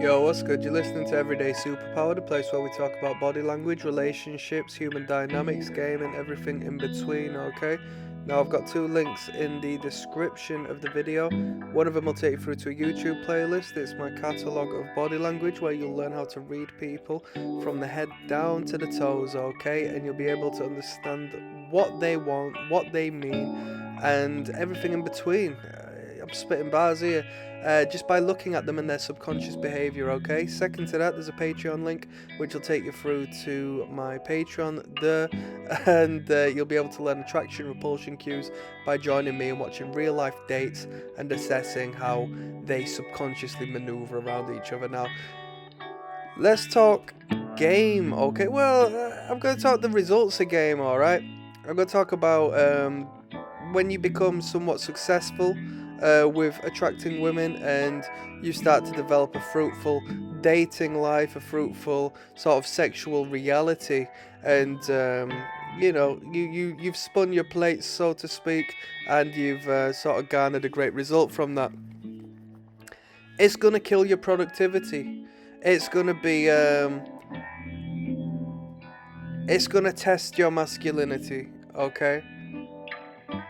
Yo, what's good? You're listening to Everyday Superpower, the place where we talk about body language, relationships, human dynamics, gaming, everything in between, okay? Now, I've got two links in the description of the video. One of them will take you through to a YouTube playlist. It's my catalogue of body language where you'll learn how to read people from the head down to the toes, okay? And you'll be able to understand what they want, what they mean, and everything in between. I'm spitting bars here. Just by looking at them and their subconscious behavior, okay? Second to that, there's a Patreon link which will take you through to my Patreon there, and you'll be able to learn attraction repulsion cues by joining me and watching real life dates and assessing how they subconsciously maneuver around each other. Now, let's talk game, okay? Well, I'm going to talk the results of game, alright? I'm going to talk about when you become somewhat successful with attracting women and you start to develop a fruitful dating life, a fruitful sort of sexual reality, and you've spun your plates, so to speak, and you've sort of garnered a great result from that. It's gonna kill your productivity. It's gonna be it's gonna test your masculinity, okay?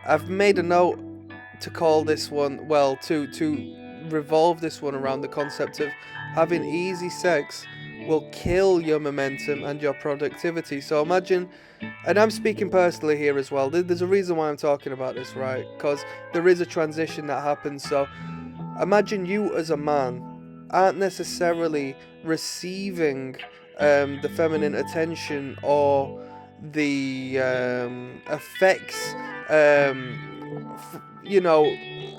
I've made a note to call this one, well, to revolve this one around the concept of having easy sex will kill your momentum and your productivity. So imagine, and I'm speaking personally here as well, there's a reason why I'm talking about this, right? Because there is a transition that happens. So imagine you as a man aren't necessarily receiving the feminine attention or the effects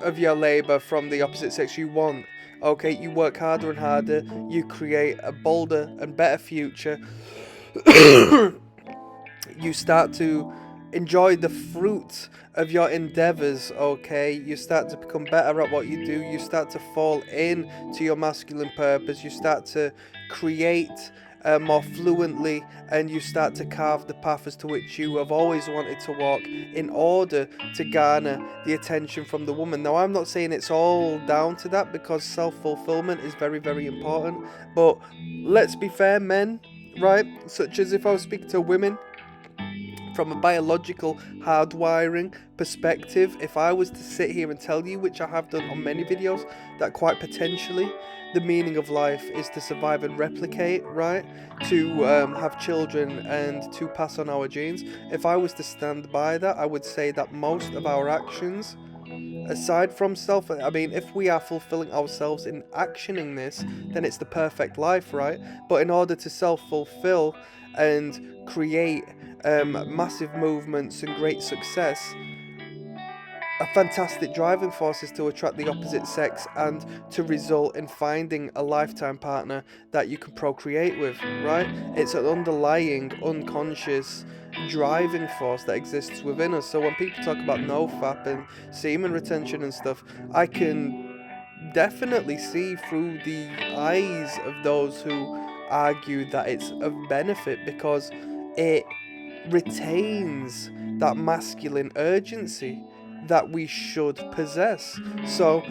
of your labor from the opposite sex you want. Okay, you work harder and harder, you create a bolder and better future. You start to enjoy the fruit of your endeavors, okay? You start to become better at what you do, you start to fall in to your masculine purpose, you start to create more fluently, and you start to carve the path as to which you have always wanted to walk in order to garner the attention from the woman. Now, I'm not saying it's all down to that, because self-fulfillment is very, very important, but let's be fair, men, right? Such as if I was speaking to women, from a biological hardwiring perspective, if I was to sit here and tell you, which I have done on many videos, that quite potentially the meaning of life is to survive and replicate, right? To have children and to pass on our genes. If I was to stand by that, I would say that most of our actions, aside from if we are fulfilling ourselves in actioning this, then it's the perfect life, right? But in order to self-fulfill and create massive movements and great success, a fantastic driving force is to attract the opposite sex and to result in finding a lifetime partner that you can procreate with, right? It's an underlying, unconscious driving force that exists within us. So when people talk about nofap and semen retention and stuff, I can definitely see through the eyes of those who argue that it's of benefit, because it retains that masculine urgency that we should possess. So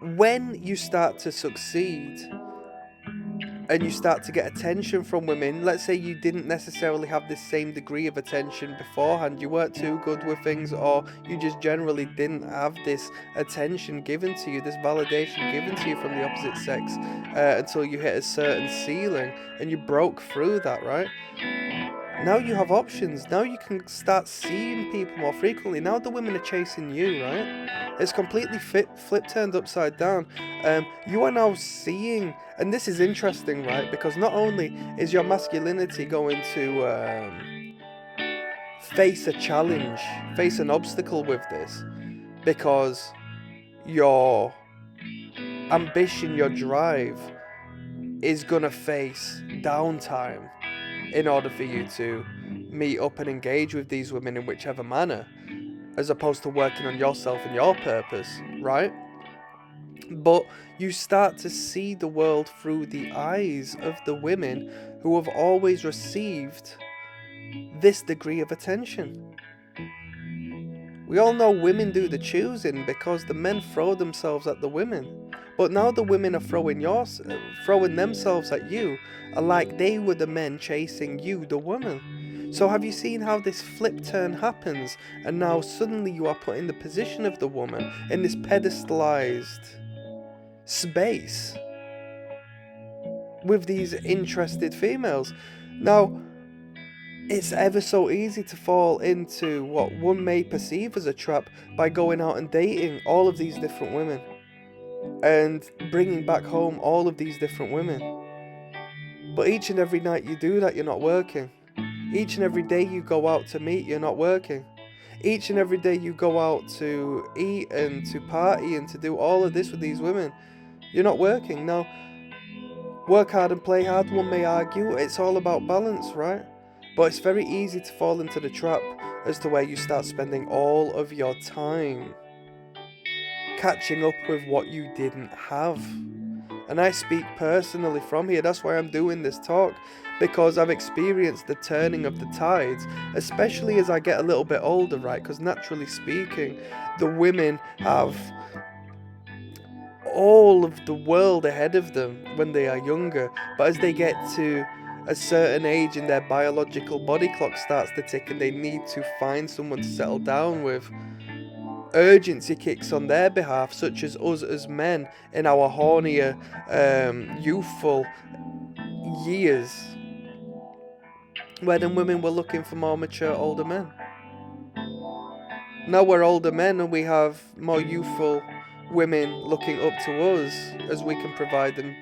when you start to succeed and you start to get attention from women, let's say you didn't necessarily have the same degree of attention beforehand, you weren't too good with things, or you just generally didn't have this attention given to you, this validation given to you from the opposite sex, until you hit a certain ceiling and you broke through that, right? Now you have options. Now you can start seeing people more frequently. Now the women are chasing you, right? It's completely flip turned upside down. You are now seeing, and this is interesting, right? Because not only is your masculinity going to face a challenge, face an obstacle with this, because your ambition, your drive is gonna face downtime in order for you to meet up and engage with these women in whichever manner, as opposed to working on yourself and your purpose, right? But you start to see the world through the eyes of the women who have always received this degree of attention. We all know women do the choosing because the men throw themselves at the women. But now the women are throwing themselves at you, like they were the men chasing you, the woman. So have you seen how this flip turn happens, and now suddenly you are put in the position of the woman in this pedestalized space with these interested females? Now, it's ever so easy to fall into what one may perceive as a trap by going out and dating all of these different women and bringing back home all of these different women. But each and every night you do that, you're not working. Each and every day you go out to meet, you're not working. Each and every day you go out to eat and to party and to do all of this with these women, you're not working. Now, work hard and play hard, one may argue. It's all about balance, right? But it's very easy to fall into the trap as to where you start spending all of your time catching up with what you didn't have. And I speak personally from here. That's why I'm doing this talk, because I've experienced the turning of the tides, especially as I get a little bit older, right? Because naturally speaking, the women have all of the world ahead of them when they are younger, but as they get to a certain age and their biological body clock starts to tick and they need to find someone to settle down with, urgency kicks on their behalf, such as us as men in our hornier, youthful years, where then women were looking for more mature older men. Now we're older men and we have more youthful women looking up to us as we can provide them,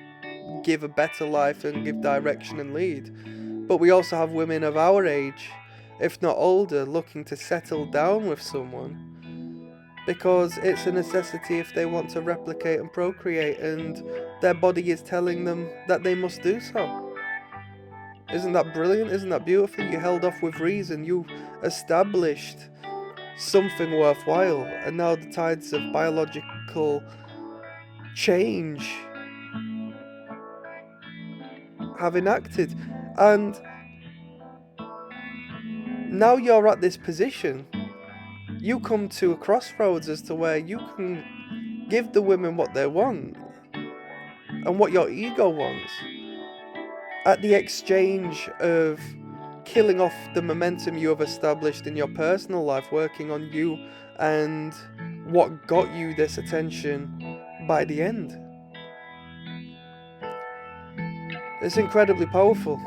give a better life and give direction and lead. But we also have women of our age, if not older, looking to settle down with someone because it's a necessity if they want to replicate and procreate, and their body is telling them that they must do so. Isn't that brilliant? Isn't that beautiful? You held off with reason. You established something worthwhile, and now the tides of biological change have enacted, and now you're at this position. You come to a crossroads as to where you can give the women what they want and what your ego wants at the exchange of killing off the momentum you have established in your personal life, working on you and what got you this attention by the end. It's incredibly powerful.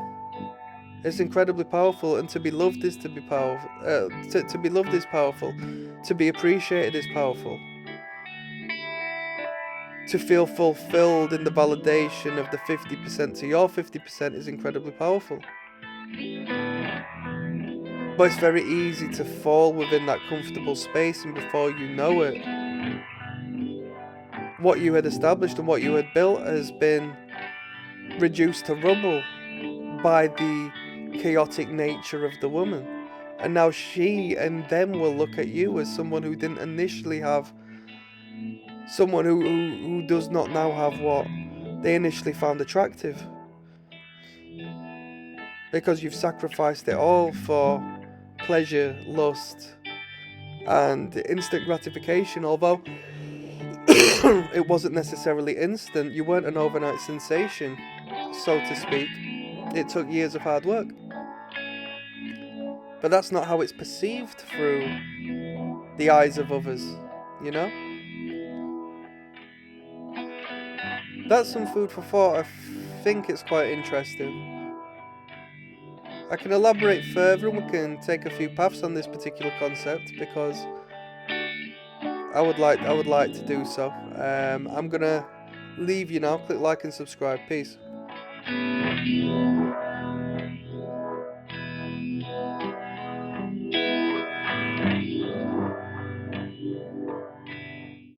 It's incredibly powerful, and to be loved is to be powerful. To be loved is powerful. To be appreciated is powerful. To feel fulfilled in the validation of the 50% to your 50% is incredibly powerful. But it's very easy to fall within that comfortable space, and before you know it, what you had established and what you had built has been reduced to rubble by the chaotic nature of the woman. And now she and them will look at you as someone who didn't initially have, someone who does not now have what they initially found attractive, because you've sacrificed it all for pleasure, lust and instant gratification. Although it wasn't necessarily instant, you weren't an overnight sensation, so to speak. It took years of hard work. But that's not how it's perceived through the eyes of others, you know? That's some food for thought. I think it's quite interesting. I can elaborate further and we can take a few paths on this particular concept, because I would like to do so. I'm gonna leave you now. Click like and subscribe. Peace.